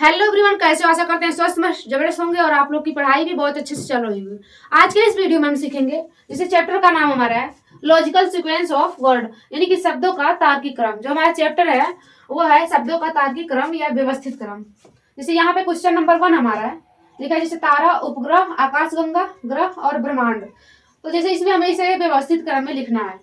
Hello everyone, कैसे हो? आशा करते हैं स्वस्थ मस्त जबरदस्त होंगे और आप लोग की पढ़ाई भी बहुत अच्छे से चल रही होगी। आज के इस वीडियो में हम सीखेंगे, जैसे चैप्टर का नाम हमारा है लॉजिकल सीक्वेंस ऑफ वर्ड, यानी कि शब्दों का तार्किक क्रम। जो हमारा चैप्टर है वो है शब्दों का तार्किक क्रम या व्यवस्थित क्रम। जैसे यहाँ पे क्वेश्चन नंबर 1 हमारा है, लिखा है जैसे तारा, उपग्रह, आकाशगंगा, ग्रह और ब्रह्मांड। तो जैसे इसमें हमें इसे व्यवस्थित क्रम में लिखना है।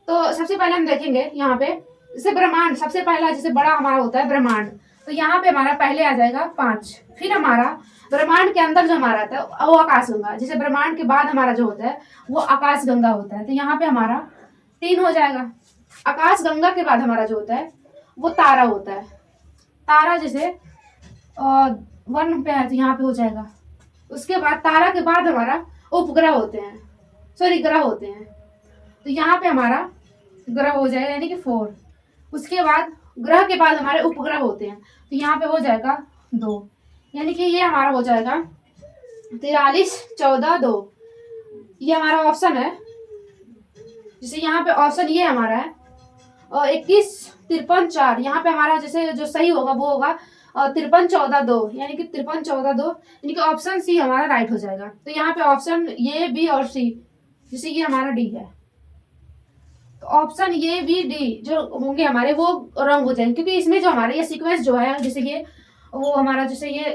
तो सबसे पहले हम देखेंगे यहाँ पे, जैसे ब्रह्मांड सबसे पहला, जैसे बड़ा हमारा होता है ब्रह्मांड, तो यहाँ पे हमारा पहले आ जाएगा 5। फिर हमारा ब्रह्मांड के अंदर जो हमारा आता है वो आकाशगंगा। जैसे ब्रह्मांड के बाद हमारा जो होता है वो आकाशगंगा होता है, तो यहाँ पे हमारा 3 हो जाएगा। आकाशगंगा के बाद हमारा जो होता है वो तारा होता है। तारा जैसे 1 पे है तो यहाँ पे हो जाएगा। उसके बाद तारा के बाद हमारा उपग्रह होते हैं, सॉरी ग्रह होते हैं, तो यहाँ पे हमारा ग्रह हो जाएगा यानी कि 4। उसके बाद ग्रह के बाद हमारे उपग्रह होते हैं, तो यहाँ पे हो जाएगा 2, यानी कि ये हमारा हो जाएगा 43, 14, 2। ये हमारा ऑप्शन है। जैसे यहाँ पे ऑप्शन ये हमारा है 21, 53, 4। यहाँ पे हमारा जैसे जो सही होगा वो होगा 53, 14, 2, यानी कि 53, 14, 2, यानी कि ऑप्शन सी हमारा राइट हो जाएगा। तो यहाँ पे ऑप्शन ए, बी और सी, जैसे ये हमारा डी है, तो ऑप्शन ए, बी, डी जो होंगे हमारे वो रंग हो जाएंगे, क्योंकि इसमें जो हमारे ये सीक्वेंस जो है, जैसे ये वो हमारा जैसे ये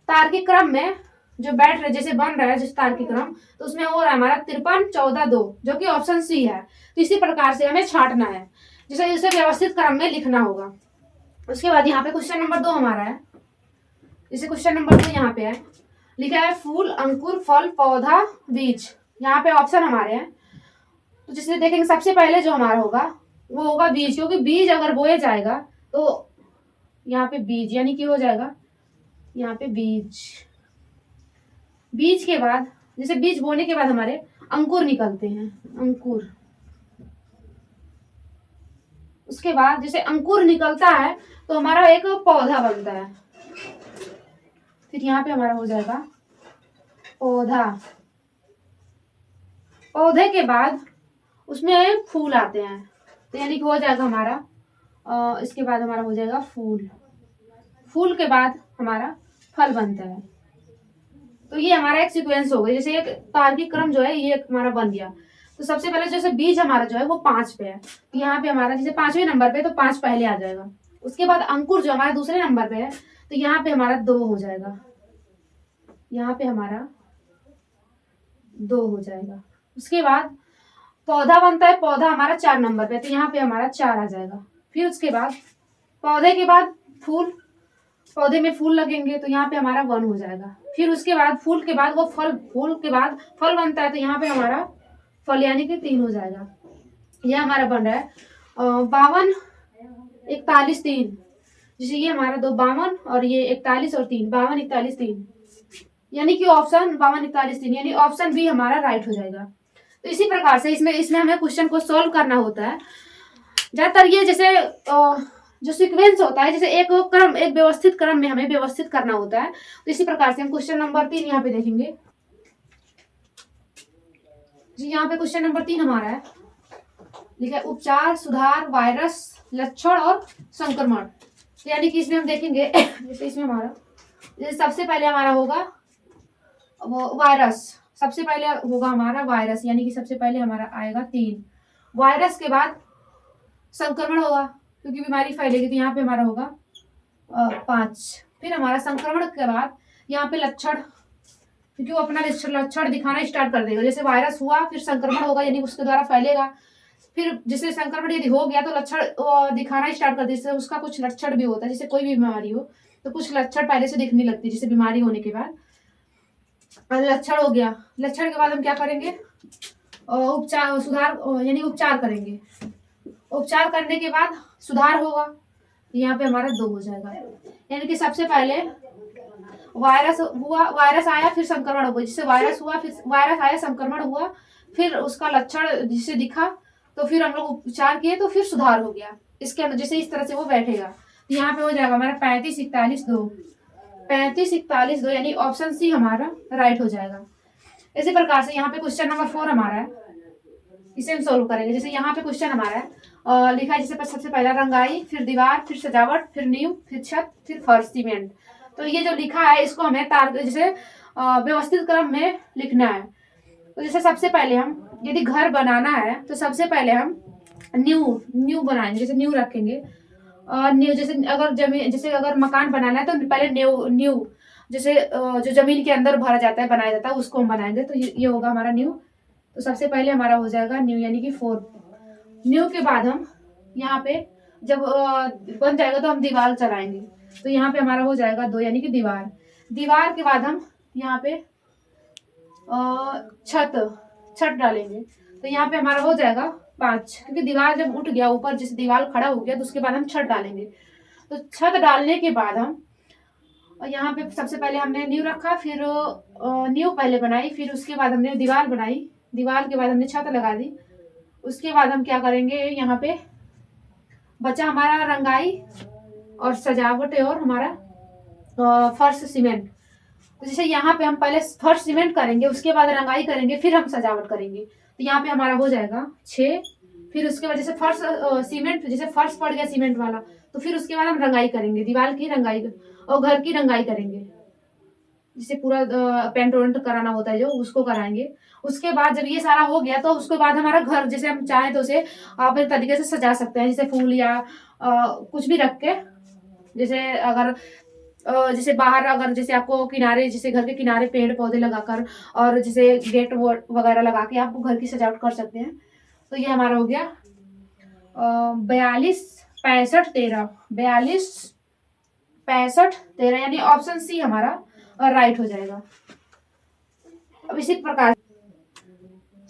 तार्किक क्रम में जो बैठ रहे, जैसे बन रहा है जैसे तार्किक क्रम, तो उसमें हो रहा है हमारा 53, 14, 2, जो कि ऑप्शन सी है। तो इसी प्रकार से हमें छांटना है, जैसे इसे व्यवस्थित क्रम में लिखना होगा। उसके बाद यहाँ पे क्वेश्चन नंबर 2 हमारा है। जैसे क्वेश्चन नंबर 2 यहाँ पे है, लिखा है फूल, अंकुर, फल, पौधा, बीज। यहाँ पे ऑप्शन हमारे हैं, तो जैसे देखेंगे सबसे पहले जो हमारा होगा वो होगा बीज, क्योंकि बीज अगर बोया जाएगा तो यहाँ पे बीज यानी कि हो जाएगा यहाँ पे बीज। बीज के बाद जैसे बीज बोने के बाद हमारे अंकुर निकलते हैं, अंकुर। उसके बाद जैसे अंकुर निकलता है तो हमारा एक पौधा बनता है, फिर यहाँ पे हमारा हो जाएगा पौधा। पौधे के बाद उसमें फूल आते हैं, तो यानी कि हो जाएगा हमारा इसके बाद हमारा हो जाएगा फूल। फूल के बाद हमारा फल बनता है। तो ये हमारा एक सीक्वेंस हो गया, जैसे एक तार्किक क्रम जो है ये हमारा बन गया। तो सबसे पहले जैसे बीज हमारा जो है वो 5 पे है, तो यहाँ पे हमारा जैसे 5वें नंबर पे, तो 5 पहले आ जाएगा। उसके बाद अंकुर जो हमारा दूसरे नंबर पे है, तो यहाँ पे हमारा 2 हो जाएगा, यहाँ पे हमारा 2 हो जाएगा। उसके बाद पौधा बनता है, पौधा हमारा 4 नंबर पे, तो यहाँ पे हमारा 4 आ जाएगा। फिर उसके बाद पौधे के बाद फूल, पौधे में फूल लगेंगे तो यहाँ पे हमारा 1 हो जाएगा। फिर उसके बाद फूल के बाद वो फल, फूल के बाद फल बनता है, तो यहाँ पे हमारा फल यानी कि 3 हो जाएगा। यह हमारा बन रहा है 52, 41, 3। जैसे ये हमारा 2, 52 और ये 41 और 3, 52, 41, 3, यानी कि ऑप्शन 52, 41, 3, यानी ऑप्शन बी हमारा राइट हो जाएगा। तो इसी प्रकार से इसमें हमें क्वेश्चन को सोल्व करना होता है। ज्यादातर ये जैसे जो सीक्वेंस होता है, जैसे एक क्रम, एक व्यवस्थित क्रम में हमें व्यवस्थित करना होता है। तो इसी प्रकार से हम क्वेश्चन नंबर 3 यहाँ पे देखेंगे। जी यहाँ पे क्वेश्चन नंबर 3 हमारा है, लिखा है उपचार, सुधार, वायरस, लक्षण और संक्रमण। तो यानी कि इसमें हम देखेंगे जैसे इसमें हमारा जैसे सबसे पहले हमारा होगा वो वायरस, सबसे पहले होगा हमारा वायरस, यानी कि सबसे पहले हमारा आएगा 3। वायरस के बाद संक्रमण होगा, क्योंकि बीमारी फैलेगी, तो यहाँ पे हमारा होगा 5। फिर हमारा संक्रमण के बाद यहाँ पे लक्षण, क्योंकि वो अपना लक्षण दिखाना स्टार्ट कर देगा। जैसे वायरस हुआ फिर संक्रमण होगा, यानी उसके द्वारा फैलेगा। फिर जैसे संक्रमण यदि हो गया तो लक्षण दिखाना स्टार्ट कर देगा। उसका कुछ लक्षण भी होता है, जैसे कोई भी बीमारी हो तो कुछ लक्षण पहले से दिखने लगती है, जैसे बीमारी होने के बाद लक्षण हो गया। लक्षण के बाद हम क्या करेंगे, उपचार, सुधार, यानी उपचार करेंगे। उपचार करने के बाद सुधार होगा, यहाँ पे हमारा 2 हो जाएगा। यानी कि सबसे पहले वायरस हुआ, वायरस आया फिर संक्रमण हुआ, जिससे वायरस हुआ फिर वायरस आया, संक्रमण हुआ, फिर उसका लक्षण जिससे दिखा तो फिर हम लोग उपचार किए तो फिर सुधार हो गया। इसके अंदर जैसे इस तरह से वो बैठेगा, तो यहाँ पे हो जाएगा हमारा 35, 41, 2, 35, 41, 2, यानी ऑप्शन सी हमारा राइट हो जाएगा। इसी प्रकार से यहाँ पे क्वेश्चन नंबर 4 हमारा है, इसे हम सोल्व करेंगे। जैसे यहाँ पे क्वेश्चन हमारा है लिखा है, जैसे सबसे पहला रंगाई, फिर दीवार, फिर सजावट, फिर नींव, फिर छत, फिर फर्श, सीमेंट। तो ये जो लिखा है इसको हमें तार जैसे व्यवस्थित क्रम में लिखना है। तो जैसे सबसे पहले हम यदि घर बनाना है तो सबसे पहले हम न्यू न्यू बनाएंगे, जैसे न्यू रखेंगे। न्यू जैसे अगर जमीन, जैसे अगर मकान बनाना है तो पहले न्यू न्यू जैसे जो जमीन के अंदर भरा जाता है, बनाया जाता है, उसको हम बनाएंगे। तो ये होगा हमारा न्यू। तो सबसे पहले हमारा हो जाएगा न्यू यानी कि 4। न्यू के बाद हम यहाँ पे जब बन जाएगा तो हम दीवार चलाएंगे। तो यहाँ पे हमारा हो जाएगा 2 यानी कि दीवार। दीवार के बाद हम यहाँ पे छत छत डालेंगे। तो यहाँ पे हमारा हो जाएगा 5, क्योंकि दीवार जब उठ गया ऊपर, जैसे दीवार खड़ा हो गया तो उसके बाद हम छत डालेंगे। तो छत डालने के बाद हम यहाँ पे सबसे पहले हमने नींव रखा, फिर नींव पहले बनाई, फिर उसके बाद हमने दीवार बनाई, दीवार के बाद हमने छत लगा दी। उसके बाद हम क्या करेंगे, यहाँ पे बचा हमारा रंगाई और सजावट और हमारा फर्श सीमेंट। तो जैसे यहाँ पे हम पहले फर्श सीमेंट करेंगे, उसके बाद रंगाई करेंगे, फिर हम सजावट करेंगे। तो यहाँ पे हमारा हो जाएगा 6। फिर उसके बाद जैसे फर्श सीमेंट, जैसे फर्श पड़ गया सीमेंट वाला, तो फिर उसके बाद हम रंगाई करेंगे, दीवार की रंगाई और घर की रंगाई करेंगे, जिसे पूरा पेंट वेंट कराना होता है जो, उसको कराएंगे। उसके बाद जब ये सारा हो गया तो उसके बाद हमारा घर, जैसे हम चाहें तो उसे अपने तरीके से सजा सकते हैं, जैसे फूल या कुछ भी रख के। जैसे अगर जैसे बाहर अगर जैसे आपको किनारे, जैसे घर के किनारे पेड़ पौधे लगाकर और जैसे गेट वगैरह लगा के आप घर की सजावट कर सकते हैं। तो ये हमारा हो गया 42 65 13, 42 65 13 यानी ऑप्शन सी हमारा राइट हो जाएगा। अब इसी प्रकार,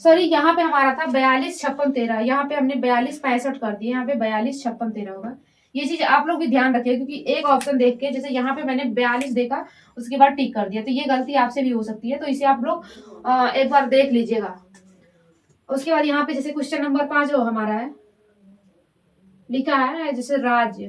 सॉरी यहाँ पे हमारा था 42 56 13, यहाँ पे हमने 42 65 कर दिए, यहाँ पे 42 56 13 होगा। ये चीज आप लोग भी ध्यान रखिए, क्योंकि एक ऑप्शन देख के, जैसे यहाँ पे मैंने 42 देखा उसके बाद टिक कर दिया, तो ये गलती आपसे भी हो सकती है। तो इसे आप लोग एक बार देख लीजिएगा। उसके बाद यहाँ पे जैसे क्वेश्चन नंबर 5 जो हमारा है, लिखा है जैसे राज्य,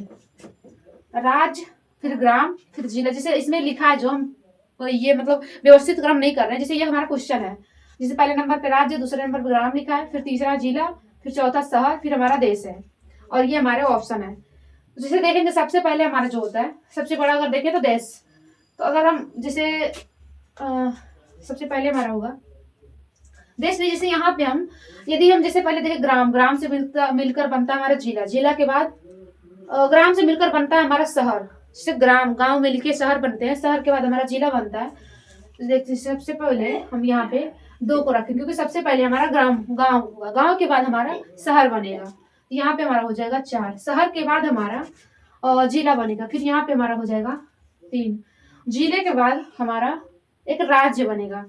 राज्य फिर ग्राम फिर जिला। जैसे इसमें लिखा है जो हम तो ये मतलब व्यवस्थित क्रम नहीं कर रहे हैं। जैसे ये हमारा क्वेश्चन है, जैसे पहले नंबर पे राज्य, दूसरे नंबर पे ग्राम लिखा है, फिर तीसरा जिला, फिर चौथा शहर, फिर हमारा देश है, और ये हमारे ऑप्शन है। तो जैसे देखेंगे सबसे पहले हमारा जो होता है, सबसे बड़ा अगर देखें तो देश। तो अगर हम जैसे सबसे पहले हमारा होगा देश में। जैसे यहाँ पे हम यदि हम जैसे पहले देखें ग्राम, ग्राम से मिलकर बनता है हमारा जिला, जिला के बाद ग्राम से मिलकर बनता है हमारा शहर, जैसे ग्राम गांव मिलके शहर बनते हैं, शहर के बाद हमारा जिला बनता है। तो देखिए सबसे पहले हम यहाँ पे 2 को रखें, क्योंकि सबसे पहले हमारा ग्राम गांव होगा, गांव के बाद हमारा शहर बनेगा। तो यहाँ पे हमारा हो जाएगा 4, शहर के बाद हमारा जिला बनेगा, फिर यहाँ पे हमारा हो जाएगा 3, जिले के बाद हमारा एक राज्य बनेगा,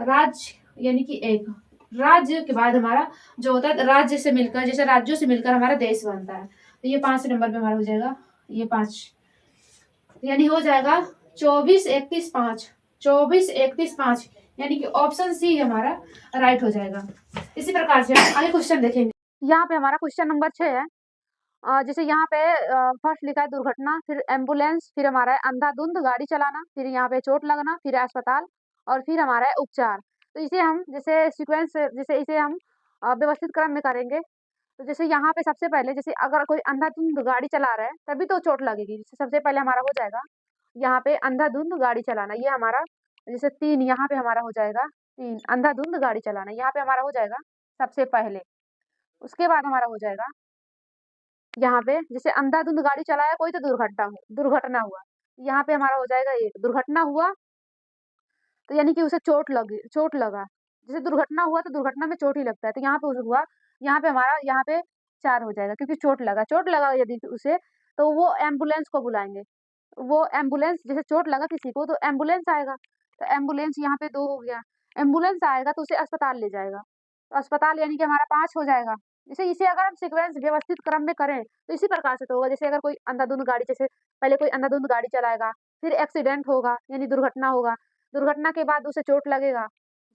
राज्य यानी कि 1, राज्य के बाद हमारा जो होता है राज्य से मिलकर, जैसे राज्यों से मिलकर हमारा देश बनता है। तो ये 5 नंबर पे हमारा हो जाएगा, ये 5 यानी हो जाएगा 24 31 5, 24 31 5 यानी कि ऑप्शन सी हमारा राइट हो जाएगा। इसी प्रकार से हम आगे क्वेश्चन देखेंगे। यहाँ पे हमारा क्वेश्चन नंबर 6 है। जैसे यहाँ पे फर्स्ट लिखा है दुर्घटना, फिर एम्बुलेंस, फिर हमारा है अंधाधुंध गाड़ी चलाना, फिर यहाँ पे चोट लगना, फिर अस्पताल, और फिर हमारा है उपचार। तो इसे हम जैसे सीक्वेंस, जैसे इसे हम व्यवस्थित क्रम में करेंगे। तो जैसे यहाँ पे सबसे पहले, जैसे अगर कोई अंधाधुंध गाड़ी चला रहा है तभी तो चोट लगेगी। जैसे सबसे पहले हमारा हो जाएगा यहाँ पे अंधाधुंध गाड़ी चलाना, ये हमारा जैसे 3, यहाँ पे हमारा हो जाएगा 3 अंधाधुंध गाड़ी चलाना, यहाँ पे हमारा हो जाएगा सबसे पहले। उसके बाद हमारा हो जाएगा यहाँ पे जैसे अंधाधुंध गाड़ी चलाया कोई तो दुर्घटना हुआ, यहाँ पे हमारा हो जाएगा 1 दुर्घटना हुआ, तो यानी कि उसे चोट लगा। जैसे दुर्घटना हुआ तो दुर्घटना में चोट ही लगता है, तो यहाँ पे उसे हुआ, यहाँ पे हमारा यहाँ पे 4 हो जाएगा, क्योंकि चोट लगा यदि उसे, तो वो एम्बुलेंस को बुलाएंगे। वो एम्बुलेंस, जैसे चोट लगा किसी को तो एम्बुलेंस आएगा, तो एम्बुलेंस यहाँ पे 2 हो गया। एम्बुलेंस आएगा तो उसे अस्पताल ले जाएगा, तो अस्पताल यानी कि हमारा 5 हो जाएगा। जैसे इसे अगर हम सीक्वेंस व्यवस्थित क्रम में करें तो इसी प्रकार से तो होगा। जैसे अगर कोई अंधाधुंध गाड़ी, जैसे पहले कोई अंधाधुंध गाड़ी चलाएगा, फिर एक्सीडेंट होगा यानी दुर्घटना होगा, दुर्घटना के बाद उसे चोट लगेगा,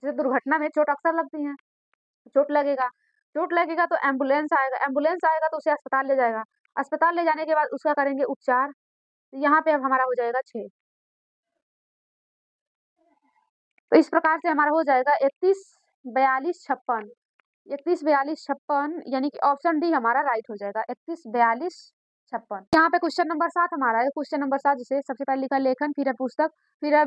जैसे दुर्घटना में चोट अक्सर लगती है, चोट लगेगा तो एम्बुलेंस आएगा तो उसे अस्पताल ले जाएगा, अस्पताल ले जाने के बाद उसका करेंगे उपचार। तो यहाँ पे अब हमारा हो जाएगा 6। तो इस प्रकार से हमारा हो जाएगा 31 42 56। 31, 42, 56, यानी कि ऑप्शन डी हमारा राइट हो जाएगा। 31, 42, 56। यहाँ पे क्वेश्चन नंबर 7 हमारा है। क्वेश्चन नंबर 7 जिसे सबसे पहले लिखा है लेखन, फिर है पुस्तक, फिर है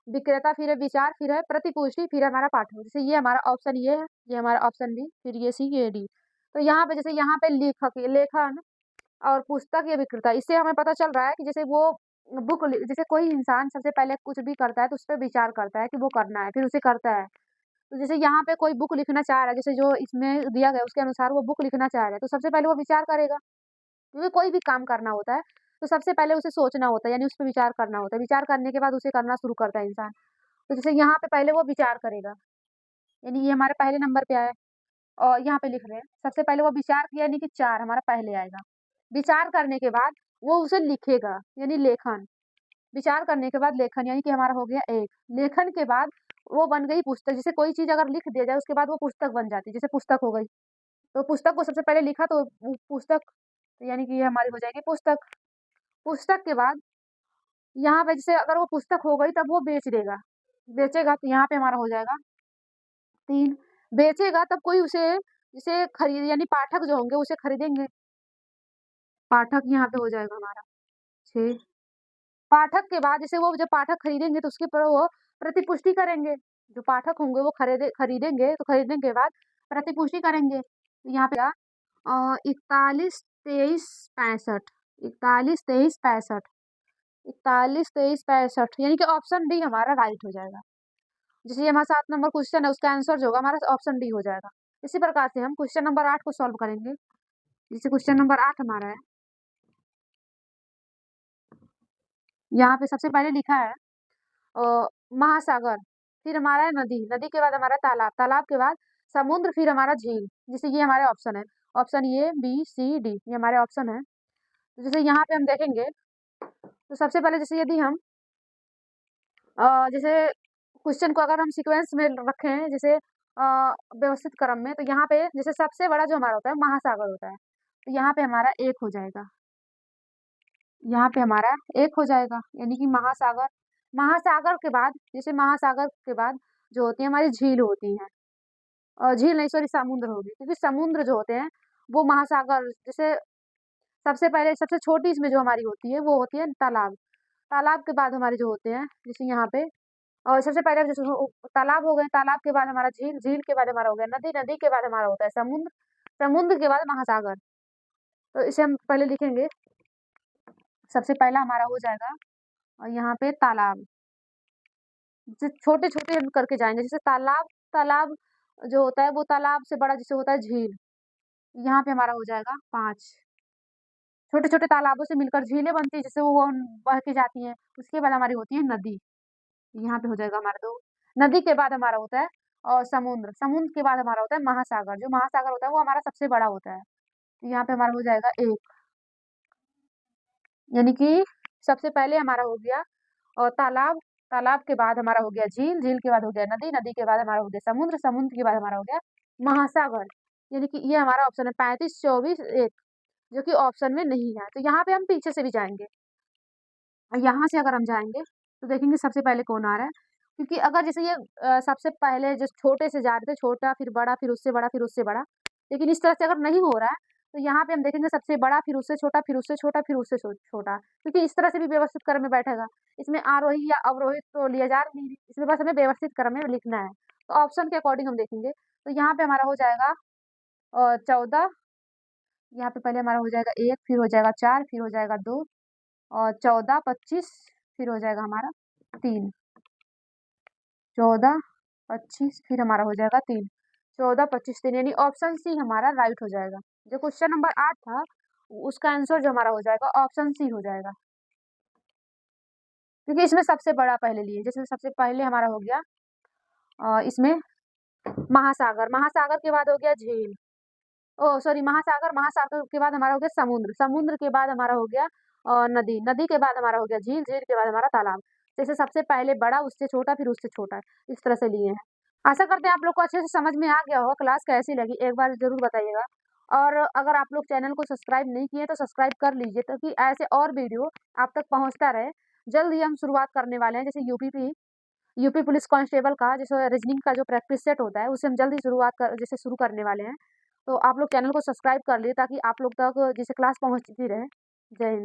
विक्रेता, फिर है विचार, फिर है प्रतिपुष्टि, फिर है हमारा पाठक। जैसे ये हमारा ऑप्शन ये है, ये हमारा ऑप्शन बी, फिर ये सी, ये डी। तो यहाँ पे जैसे यहाँ पे लेखक, लेखन और पुस्तक या विक्रेता, इससे हमें पता चल रहा है कि जैसे वो जैसे कोई इंसान सबसे पहले कुछ भी करता है तो उस पर विचार करता है कि वो करना है, फिर उसे करता है। तो जैसे यहाँ पे कोई बुक लिखना चाह रहा है, जैसे जो इसमें दिया गया उसके अनुसार वो बुक लिखना चाह रहा है, तो सबसे पहले वो विचार करेगा। क्योंकि कोई भी काम करना होता है तो सबसे पहले उसे सोचना होता है, यानी उस पर विचार करना होता है। विचार करने के बाद उसे करना शुरू करता है इंसान। तो जैसे यहाँ पे पहले वो विचार करेगा, यानी ये हमारे पहले नंबर पे आया। और यहाँ पे लिख रहे हैं सबसे पहले वो विचार किया, यानी कि 4 हमारा पहले आएगा। विचार करने के बाद वो उसे लिखेगा, यानी लेखन। विचार करने के बाद लेखन, यानी कि हमारा हो गया 1। लेखन के बाद वो बन गई पुस्तक। जैसे कोई चीज अगर लिख दिया जाए उसके बाद वो पुस्तक बन जाती है, जैसे पुस्तक हो गई। तो पुस्तक को सबसे पहले लिखा तो पुस्तक, तो यानी कि ये हमारी हो जाएगी पुस्तक। पुस्तक के बाद यहाँ पे जैसे अगर वो पुस्तक हो गई तब वो बेच देगा, बेचेगा, तो यहाँ पे हमारा हो जाएगा 3। बेचेगा तब कोई उसे जिसे खरीद, यानी पाठक जो होंगे उसे खरीदेंगे। पाठक यहाँ पे हो जाएगा हमारा 6। पाठक के बाद जैसे वो जब पाठक खरीदेंगे तो उसके पर वो प्रतिपुष्टि करेंगे। जो पाठक होंगे वो खरीदेंगे, तो खरीदने के बाद प्रतिपुष्टि करेंगे। तो यहाँ पे 41, 23, 65, 41, 23, 65, 41, 23, 65, यानी कि ऑप्शन डी हमारा राइट हो जाएगा। जैसे ये हमारा 7 नंबर क्वेश्चन है, उसका आंसर जो होगा हमारा ऑप्शन डी हो जाएगा। इसी प्रकार से हम क्वेश्चन नंबर 8 को सॉल्व करेंगे। जैसे क्वेश्चन नंबर 8 हमारा है, यहाँ पे सबसे पहले लिखा है महासागर, फिर हमारा है नदी, नदी के बाद हमारा तालाब, तालाब के बाद समुद्र, फिर हमारा झील। जैसे ये हमारे ऑप्शन है, option A, B, C, D, ये हमारे ऑप्शन है। तो जैसे यहाँ पे हम देखेंगे तो सबसे पहले जैसे यदि हम जैसे क्वेश्चन को अगर हम सीक्वेंस में रखें, जैसे व्यवस्थित क्रम में, तो यहाँ पे जैसे सबसे बड़ा जो हमारा होता है महासागर होता है, तो यहाँ पे हमारा 1 हो जाएगा। यहाँ पे हमारा 1 हो जाएगा, यानी कि महासागर। महासागर के बाद जैसे महासागर के बाद जो होती है हमारी झील होती है, और झील नहीं सॉरी समुद्र होगी, क्योंकि समुद्र जो होते हैं वो महासागर जैसे सबसे पहले सबसे छोटी इसमें जो हमारी होती है वो होती है तालाब। तालाब के बाद हमारे जो होते हैं जैसे यहाँ पे, और सबसे पहले जैसे तालाब हो गए, तालाब के बाद हमारा झील, झील के बाद हमारा हो गया नदी, नदी के बाद हमारा होता है समुद्र, समुद्र के बाद महासागर। तो इसे हम पहले लिखेंगे, सबसे पहला हमारा हो जाएगा और यहाँ पे तालाब। छोटे छोटे करके जाएंगे, जैसे तालाब, तालाब जो होता है वो तालाब से बड़ा जैसे होता है झील, यहाँ पे हमारा हो जाएगा 5। छोटे छोटे तालाबों से मिलकर झीलें बनती है, जैसे वो बह के जाती हैं। उसके बाद हमारी होती है नदी, यहाँ पे हो जाएगा हमारा 2। नदी के बाद हमारा होता है और समुद्र, समुद्र के बाद हमारा होता है महासागर। जो महासागर होता है वो हमारा सबसे बड़ा होता है, तो यहाँ पे हमारा हो जाएगा 1। यानी कि सबसे पहले हमारा हो गया और तालाब, तालाब के बाद हमारा हो गया झील, झील के बाद हो गया नदी, नदी के बाद हमारा हो गया समुद्र, समुद्र के बाद हमारा हो गया महासागर। यानी कि ये हमारा ऑप्शन है 35, 24, 1, जो कि ऑप्शन में नहीं है। तो यहाँ पे हम पीछे से भी जाएंगे, और यहाँ से अगर हम जाएंगे तो देखेंगे सबसे पहले कौन आ रहा है। क्योंकि अगर जैसे ये सबसे पहले जो छोटे से जा रहे थे, छोटा फिर बड़ा फिर उससे बड़ा फिर उससे बड़ा, लेकिन इस तरह से अगर नहीं हो रहा है तो यहाँ पे हम देखेंगे सबसे बड़ा फिर उससे छोटा फिर उससे छोटा फिर उससे छोटा, क्योंकि इस तरह से भी व्यवस्थित क्रम में बैठेगा। इसमें आरोही या अवरोही तो लिया जा नहीं, इसमें बस हमें व्यवस्थित क्रम में लिखना है। तो ऑप्शन के अकॉर्डिंग हम देखेंगे, तो यहाँ पे हमारा हो जाएगा 14, यहाँ पे पहले हमारा हो जाएगा 1, फिर हो जाएगा 4, फिर हो जाएगा 2, और 14, 25, फिर हो जाएगा हमारा 3, 14, 25, फिर हमारा हो जाएगा 3, 14, 25, 3, यानी ऑप्शन सी हमारा राइट हो जाएगा। जो क्वेश्चन नंबर 8 था उसका आंसर जो हमारा हो जाएगा ऑप्शन सी हो जाएगा, क्योंकि इसमें सबसे बड़ा पहले लिए, जैसे सबसे पहले हमारा हो गया इसमें महासागर, महासागर के बाद हो गया झील, ओ सॉरी महासागर, महासागर के बाद हमारा हो गया समुद्र, समुद्र के बाद हमारा हो गया नदी, नदी के बाद हमारा हो गया झील, झील के बाद हमारा तालाब। जैसे सबसे पहले बड़ा उससे छोटा फिर उससे छोटा, इस तरह से लिए हैं। आशा करते हैं आप लोग को अच्छे से समझ में आ गया होगा। क्लास कैसी लगी एक बार जरूर बताइएगा, और अगर आप लोग चैनल को सब्सक्राइब नहीं किए तो सब्सक्राइब कर लीजिए, ताकि ऐसे और वीडियो आप तक पहुंचता रहे। जल्द ही हम शुरुआत करने वाले हैं, जैसे यूपीपी यूपी पुलिस कांस्टेबल का जैसे रीजनिंग का जो प्रैक्टिस सेट होता है उसे हम जल्दी जैसे शुरू करने वाले हैं। तो आप लोग चैनल को सब्सक्राइब कर लिए ताकि आप लोग तक जैसे क्लास पहुंचती रहे। जय हिंद।